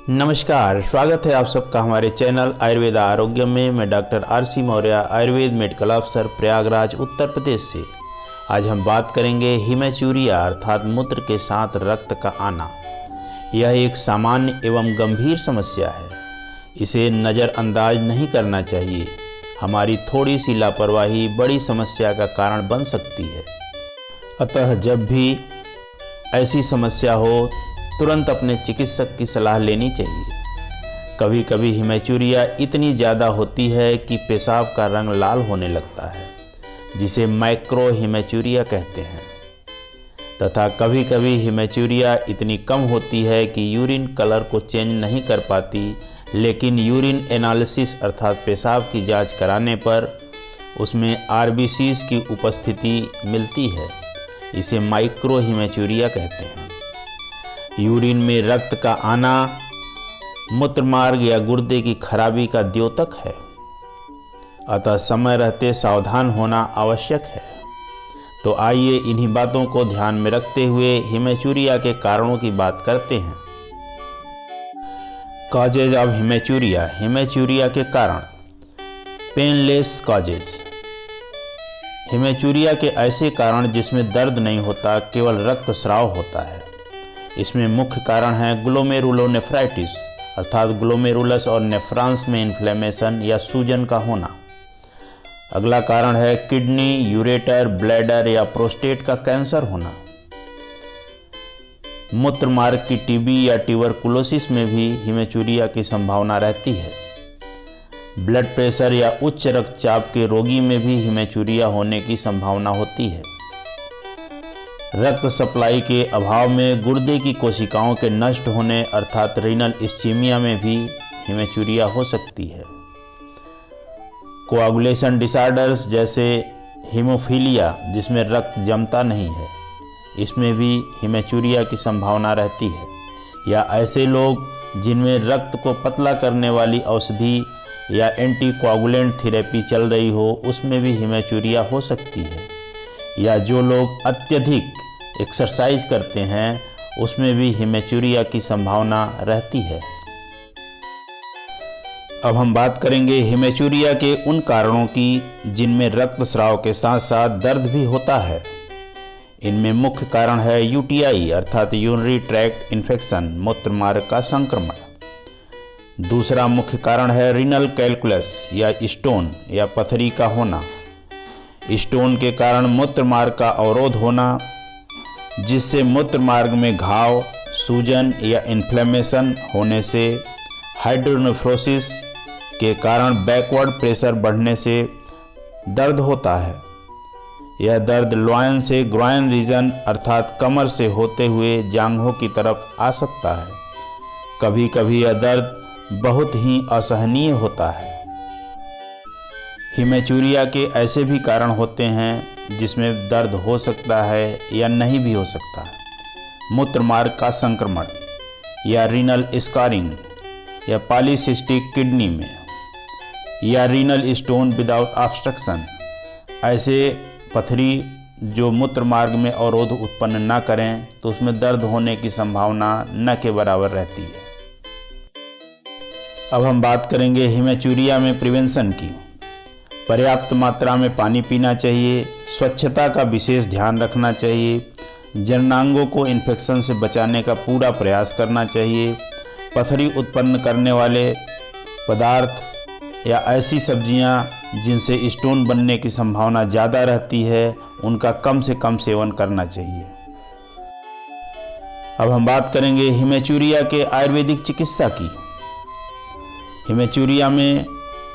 नमस्कार, स्वागत है आप सबका हमारे चैनल आयुर्वेद आरोग्य में। मैं doctor RC. Maurya, Ayurveda medical अफसर, प्रयागराज, उत्तर प्रदेश से। आज हम बात करेंगे हिमेचूरिया अर्थात मूत्र के साथ रक्त का आना। यह एक सामान्य एवं गंभीर समस्या है। इसे नज़रअंदाज नहीं करना चाहिए। हमारी थोड़ी सी लापरवाही बड़ी समस्या का कारण बन सकती है। अतः जब भी ऐसी समस्या हो तुरंत अपने चिकित्सक की सलाह लेनी चाहिए। कभी कभी हिमेचूरिया इतनी ज़्यादा होती है कि पेशाब का रंग लाल होने लगता है, जिसे माइक्रो हिमेचूरिया कहते हैं, तथा कभी कभी हिमेचूरिया इतनी कम होती है कि यूरिन कलर को चेंज नहीं कर पाती, लेकिन यूरिन एनालिसिस अर्थात पेशाब की जांच कराने पर उसमें आरबीसीज की उपस्थिति मिलती है। इसे माइक्रो हिमेचूरिया कहते हैं। यूरिन में रक्त का आना मूत्रमार्ग या गुर्दे की खराबी का द्योतक है, अतः समय रहते सावधान होना आवश्यक है। तो आइए इन्हीं बातों को ध्यान में रखते हुए हिमेचूरिया के कारणों की बात करते हैं। Causes of haematuria. हिमेचूरिया के कारण। Painless causes. हिमेचूरिया के ऐसे कारण जिसमें दर्द नहीं होता, केवल रक्तस्राव होता है। इसमें मुख्य कारण है ग्लोमेरुलोनेफ्राइटिस अर्थात ग्लोमेरुलस और नेफ्रॉन्स में इन्फ्लेमेशन या सूजन का होना। अगला कारण है किडनी, यूरेटर, ब्लैडर या प्रोस्टेट का कैंसर होना। मूत्रमार्ग की टीबी या ट्यूबरकुलोसिस में भी हिमेचूरिया की संभावना रहती है। ब्लड प्रेशर या उच्च रक्तचाप के रोगी में भी हिमेचूरिया होने की संभावना होती है। रक्त सप्लाई के अभाव में गुर्दे की कोशिकाओं के नष्ट होने अर्थात रीनल इस्चीमिया में भी हिमेचूरिया हो सकती है। कोआगुलेशन डिसऑर्डर्स जैसे हीमोफीलिया जिसमें रक्त जमता नहीं है, इसमें भी हिमेचूरिया की संभावना रहती है। या ऐसे लोग जिनमें रक्त को पतला करने वाली औषधि या एंटीकोआगुलेंट थेरेपी चल रही हो, उसमें भी हिमेचूरिया हो सकती है। या जो लोग अत्यधिक एक्सरसाइज करते हैं, उसमें भी हिमेचूरिया की संभावना रहती है। अब हम बात करेंगे हिमेचूरिया के उन कारणों की जिनमें रक्तस्राव के साथ साथ दर्द भी होता है। इनमें मुख्य कारण है यूटीआई अर्थात यूरिनरी ट्रैक्ट इन्फेक्शन, मूत्रमार्ग का संक्रमण। दूसरा मुख्य कारण है रीनल कैलकुलस या स्टोन या पथरी का होना। स्टोन के कारण मूत्रमार्ग का अवरोध होना, जिससे मूत्रमार्ग में घाव, सूजन या इन्फ्लेमेशन होने से हाइड्रोनेफ्रोसिस के कारण बैकवर्ड प्रेशर बढ़ने से दर्द होता है। यह दर्द लॉयन से ग्रॉइन रीजन अर्थात कमर से होते हुए जांघों की तरफ आ सकता है। कभी कभी यह दर्द बहुत ही असहनीय होता है। हिमेचूरिया के ऐसे भी कारण होते हैं जिसमें दर्द हो सकता है या नहीं भी हो सकता है। मूत्रमार्ग का संक्रमण या रीनल स्कारिंग या पॉलीसिस्टिक किडनी में या रीनल स्टोन विदाउट ऑब्स्ट्रक्शन। ऐसे पथरी जो मूत्रमार्ग में अवरोध उत्पन्न न करें तो उसमें दर्द होने की संभावना न के बराबर रहती है। अब हम बात करेंगे हिमेचूरिया में प्रिवेंशन की। पर्याप्त मात्रा में पानी पीना चाहिए। स्वच्छता का विशेष ध्यान रखना चाहिए। जननांगों को इन्फेक्शन से बचाने का पूरा प्रयास करना चाहिए। पथरी उत्पन्न करने वाले पदार्थ या ऐसी सब्जियां जिनसे स्टोन बनने की संभावना ज़्यादा रहती है, उनका कम से कम सेवन करना चाहिए। अब हम बात करेंगे हिमेचूरिया के आयुर्वेदिक चिकित्सा की। हिमेचूरिया में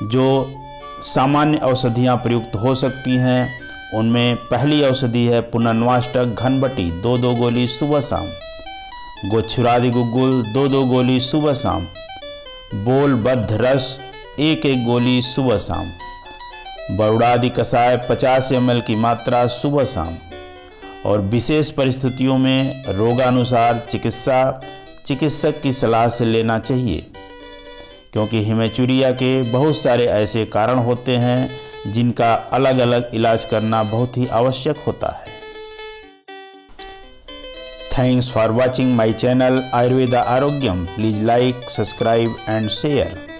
जो सामान्य औषधियाँ प्रयुक्त हो सकती हैं, उनमें पहली औषधि है पुनर्नवाष्टक घनबटी 2-2 गोली सुबह शाम, गोच्छुरादि गुग्गुल 2-2 गोली सुबह शाम, बोलबद्ध रस 1-1 गोली सुबह शाम, बरुड़ादि कषाय 50 ml की मात्रा सुबह शाम। और विशेष परिस्थितियों में रोगानुसार चिकित्सक की सलाह से लेना चाहिए, क्योंकि हिमेचूरिया के बहुत सारे ऐसे कारण होते हैं जिनका अलग अलग इलाज करना बहुत ही आवश्यक होता है। Thanks for watching my channel Ayurveda Arogyam. Please like, subscribe and share.